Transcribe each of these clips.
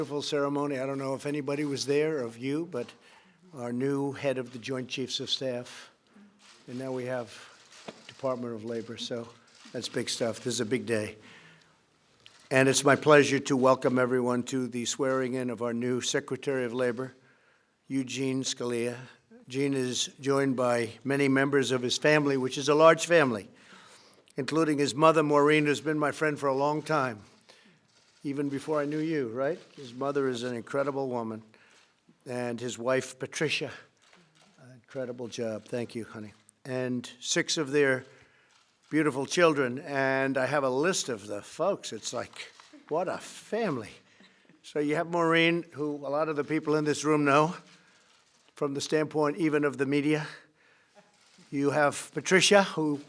Beautiful ceremony. I don't know if anybody was there of you, but our new head of the Joint Chiefs of Staff. And now we have Department of Labor, so that's big stuff. This is a big day. And it's my pleasure to welcome everyone to the swearing in of our new Secretary of Labor, Eugene Scalia. Gene is joined by many members of his family, which is a large family, including his mother, Maureen, who's been my friend for a long time, even before I knew you, right? His mother is an incredible woman, and his wife, Patricia, incredible job. Thank you, honey. And 6 of their beautiful children, and I have a list of the folks. It's like, what a family. So you have Maureen, who a lot of the people in this room know, from the standpoint even of the media. You have Patricia, who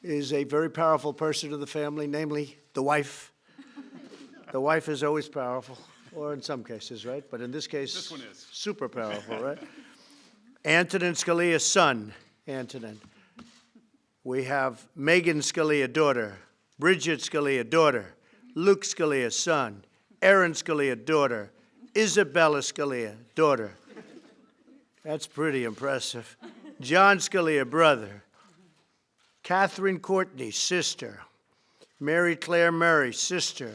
is a very powerful person to the family, namely the wife. The wife is always powerful, or in some cases, right? But in this case, this one is super powerful, right? Antonin Scalia's son, Antonin. We have Megan Scalia, daughter. Bridget Scalia, daughter. Luke Scalia, son. Erin Scalia, daughter. Isabella Scalia, daughter. That's pretty impressive. John Scalia, brother. Catherine Courtney, sister. Mary Claire Murray, sister.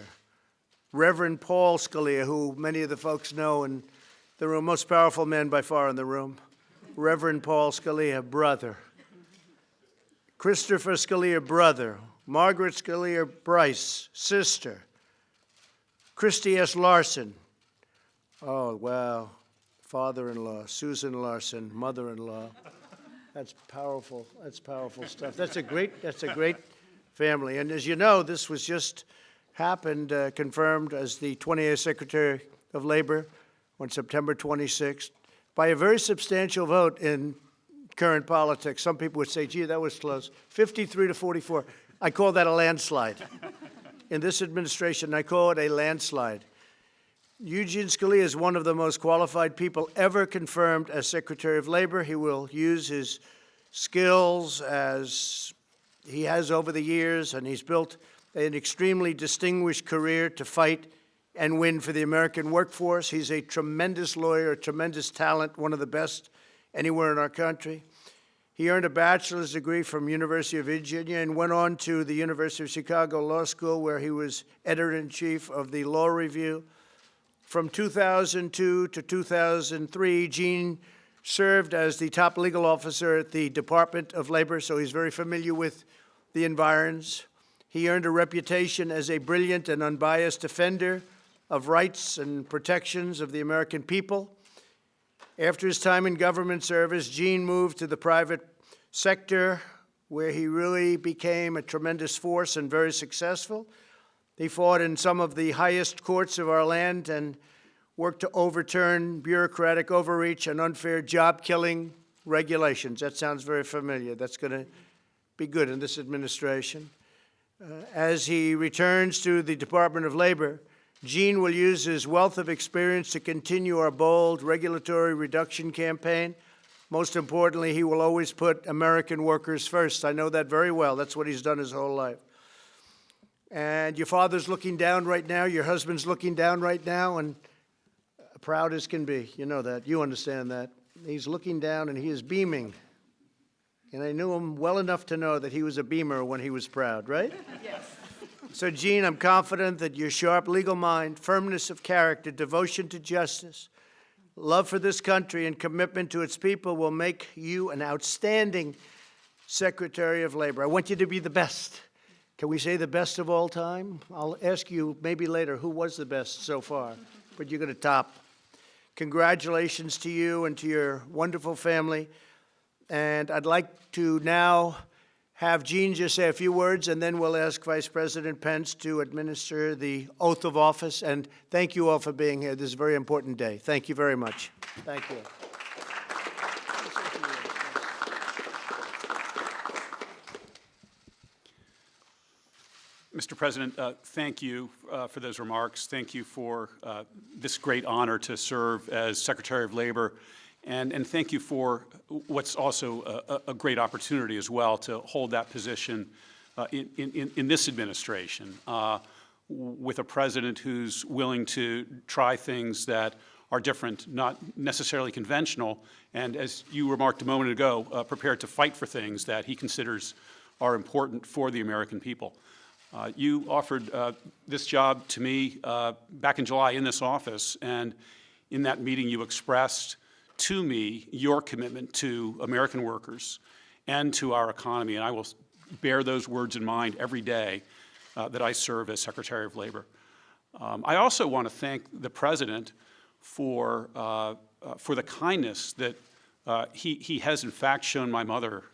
Reverend Paul Scalia, who many of the folks know in the room, most powerful man by far in the room. Reverend Paul Scalia, brother. Christopher Scalia, brother. Margaret Scalia Bryce, sister. Christy S. Larson. Oh, wow. Father-in-law. Susan Larson, mother-in-law. That's powerful. That's powerful stuff. That's a great family. And as you know, this was just happened, confirmed as the 28th Secretary of Labor on September 26th by a very substantial vote in current politics. Some people would say, gee, that was close. 53 to 44. I call that a landslide. In this administration, I call it a landslide. Eugene Scalia is one of the most qualified people ever confirmed as Secretary of Labor. He will use his skills as he has over the years, and he's built an extremely distinguished career to fight and win for the American workforce. He's a tremendous lawyer, a tremendous talent, one of the best anywhere in our country. He earned a bachelor's degree from University of Virginia and went on to the University of Chicago Law School, where he was editor-in-chief of the Law Review. From 2002 to 2003, Gene served as the top legal officer at the Department of Labor, so he's very familiar with the environs. He earned a reputation as a brilliant and unbiased defender of rights and protections of the American people. After his time in government service, Gene moved to the private sector, where he really became a tremendous force and very successful. He fought in some of the highest courts of our land and worked to overturn bureaucratic overreach and unfair job-killing regulations. That sounds very familiar. That's going to be good in this administration. As he returns to the Department of Labor, Gene will use his wealth of experience to continue our bold regulatory reduction campaign. Most importantly, he will always put American workers first. I know that very well. That's what he's done his whole life. And your father's looking down right now. Your husband's looking down right now, and proud as can be. You know that. You understand that. He's looking down, and he is beaming. And I knew him well enough to know that he was a beamer when he was proud, right? Yes. So, Gene, I'm confident that your sharp legal mind, firmness of character, devotion to justice, love for this country, and commitment to its people will make you an outstanding Secretary of Labor. I want you to be the best. Can we say the best of all time? I'll ask you maybe later who was the best so far, but you're going to top. Congratulations to you and to your wonderful family. And I'd like to now have Gene just say a few words, and then we'll ask Vice President Pence to administer the oath of office. And thank you all for being here. This is a very important day. Thank you very much. Thank you. Mr. President, thank you for those remarks. Thank you for this great honor to serve as Secretary of Labor. And thank you for what's also a great opportunity as well to hold that position in this administration. with a president who's willing to try things that are different, not necessarily conventional, and as you remarked a moment ago, prepared to fight for things that he considers are important for the American people. You offered this job to me back in July in this office, and in that meeting you expressed to me your commitment to American workers and to our economy, and I will bear those words in mind every day that I serve as Secretary of Labor. I also want to thank the President for the kindness that he has in fact shown my mother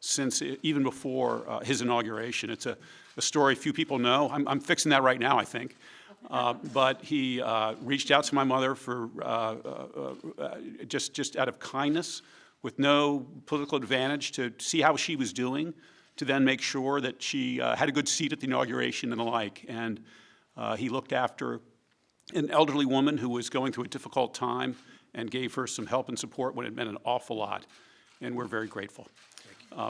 since even before his inauguration. It's a story few people know. I'm fixing that right now, I think. But he reached out to my mother for just out of kindness, with no political advantage, to see how she was doing, to then make sure that she had a good seat at the inauguration and the like. And he looked after an elderly woman who was going through a difficult time and gave her some help and support when it meant an awful lot. And we're very grateful. I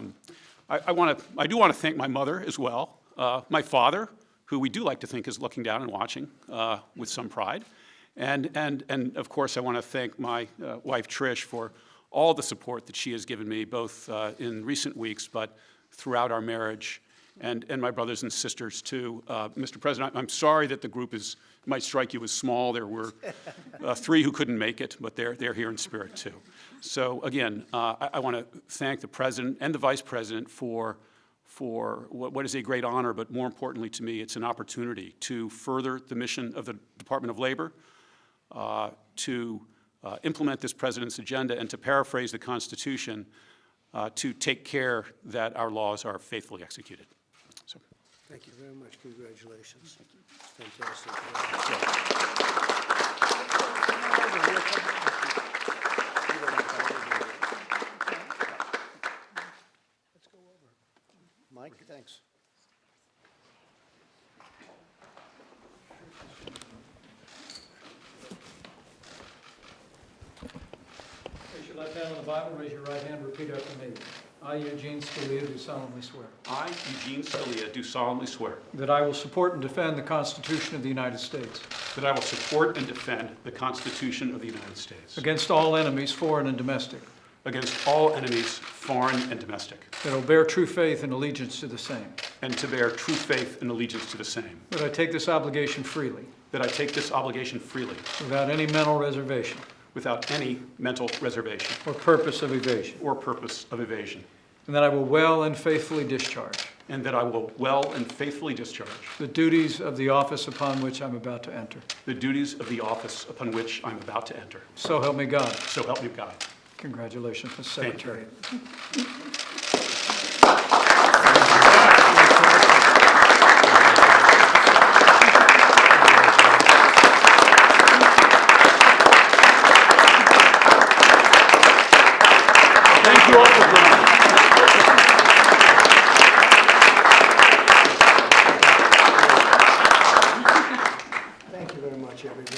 do want to thank my mother as well, my father, who we do like to think is looking down and watching with some pride. And of course, I want to thank my wife, Trish, for all the support that she has given me, both in recent weeks, but throughout our marriage, and my brothers and sisters, too. Mr. President, I'm sorry that the group might strike you as small. There were 3 who couldn't make it, but they're here in spirit, too. So again, I want to thank the President and the Vice President for what is a great honor, but more importantly to me, it's an opportunity to further the mission of the Department of Labor, to implement this President's agenda, and to paraphrase the Constitution, to take care that our laws are faithfully executed. So. Thank you very much. Congratulations. Thank you. It's fantastic. Let's go over. Mike, thanks. Raise your left hand on the Bible, raise your right hand, repeat after me. I, Eugene Scalia, do solemnly swear I, Eugene Scalia, do solemnly swear that I will support and defend the Constitution of the United States that I will support and defend the Constitution of the United States against all enemies, foreign and domestic, against all enemies, foreign and domestic, that I will bear true faith and allegiance to the same, and to bear true faith and allegiance to the same, that I take this obligation freely, that I take this obligation freely, without any mental reservation without any mental reservation or purpose of evasion, or purpose of evasion, and that I will well and faithfully discharge and that I will well and faithfully discharge the duties of the office upon which I'm about to enter. the duties of the office upon which I'm about to enter. So help me God. So help me God. Congratulations, Mr. Thank you. Secretary. Thank you all for coming. Thank you very much, everybody.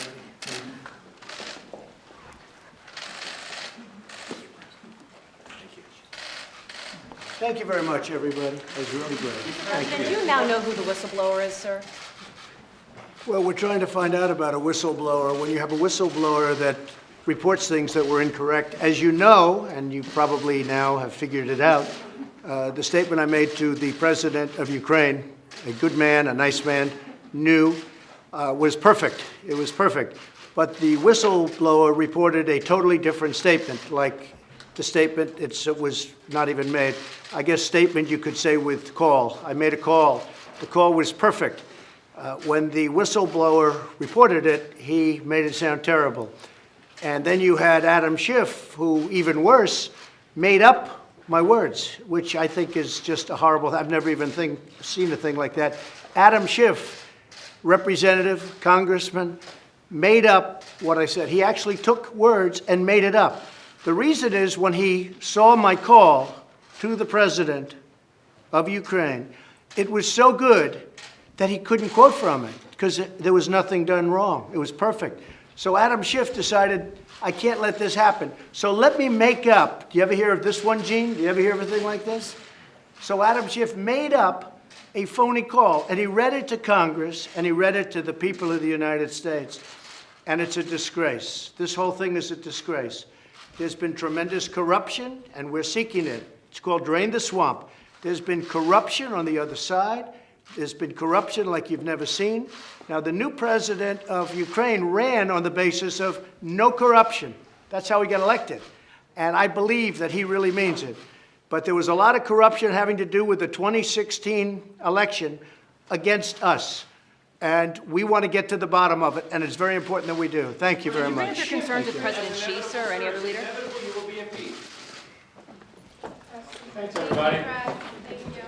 Thank you very much, everybody. That was really great. President, do you now know who the whistleblower is, sir? Well, we're trying to find out about a whistleblower. When you have a whistleblower that reports things that were incorrect, as you know, and you probably now have figured it out, the statement I made to the president of Ukraine, a good man, a nice man, knew was perfect. It was perfect. But the whistleblower reported a totally different statement, like the statement, it was not even made. I guess statement you could say with call. I made a call. The call was perfect. When the whistleblower reported it, he made it sound terrible. And then you had Adam Schiff, who, even worse, made up my words, which I think is just a horrible, I've never even seen a thing like that. Adam Schiff, representative, congressman, made up what I said. He actually took words and made it up. The reason is when he saw my call to the president of Ukraine, it was so good that he couldn't quote from it because there was nothing done wrong. It was perfect. So Adam Schiff decided, I can't let this happen. So let me make up. Do you ever hear of this one, Gene? Do you ever hear of a thing like this? So Adam Schiff made up a phony call, and he read it to Congress, and he read it to the people of the United States, and it's a disgrace. This whole thing is a disgrace. There's been tremendous corruption, and we're seeking it. It's called Drain the Swamp. There's been corruption on the other side. There's been corruption like you've never seen. Now, the new president of Ukraine ran on the basis of no corruption. That's how he got elected. And I believe that he really means it. But there was a lot of corruption having to do with the 2016 election against us. And we want to get to the bottom of it, and it's very important that we do. Thank you very Did you bring up much. your concerns with President Xi, sir, or any other leader? Thanks, everybody. Thank you.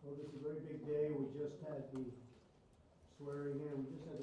Well, it's a very big day. We just had the swearing in. We just had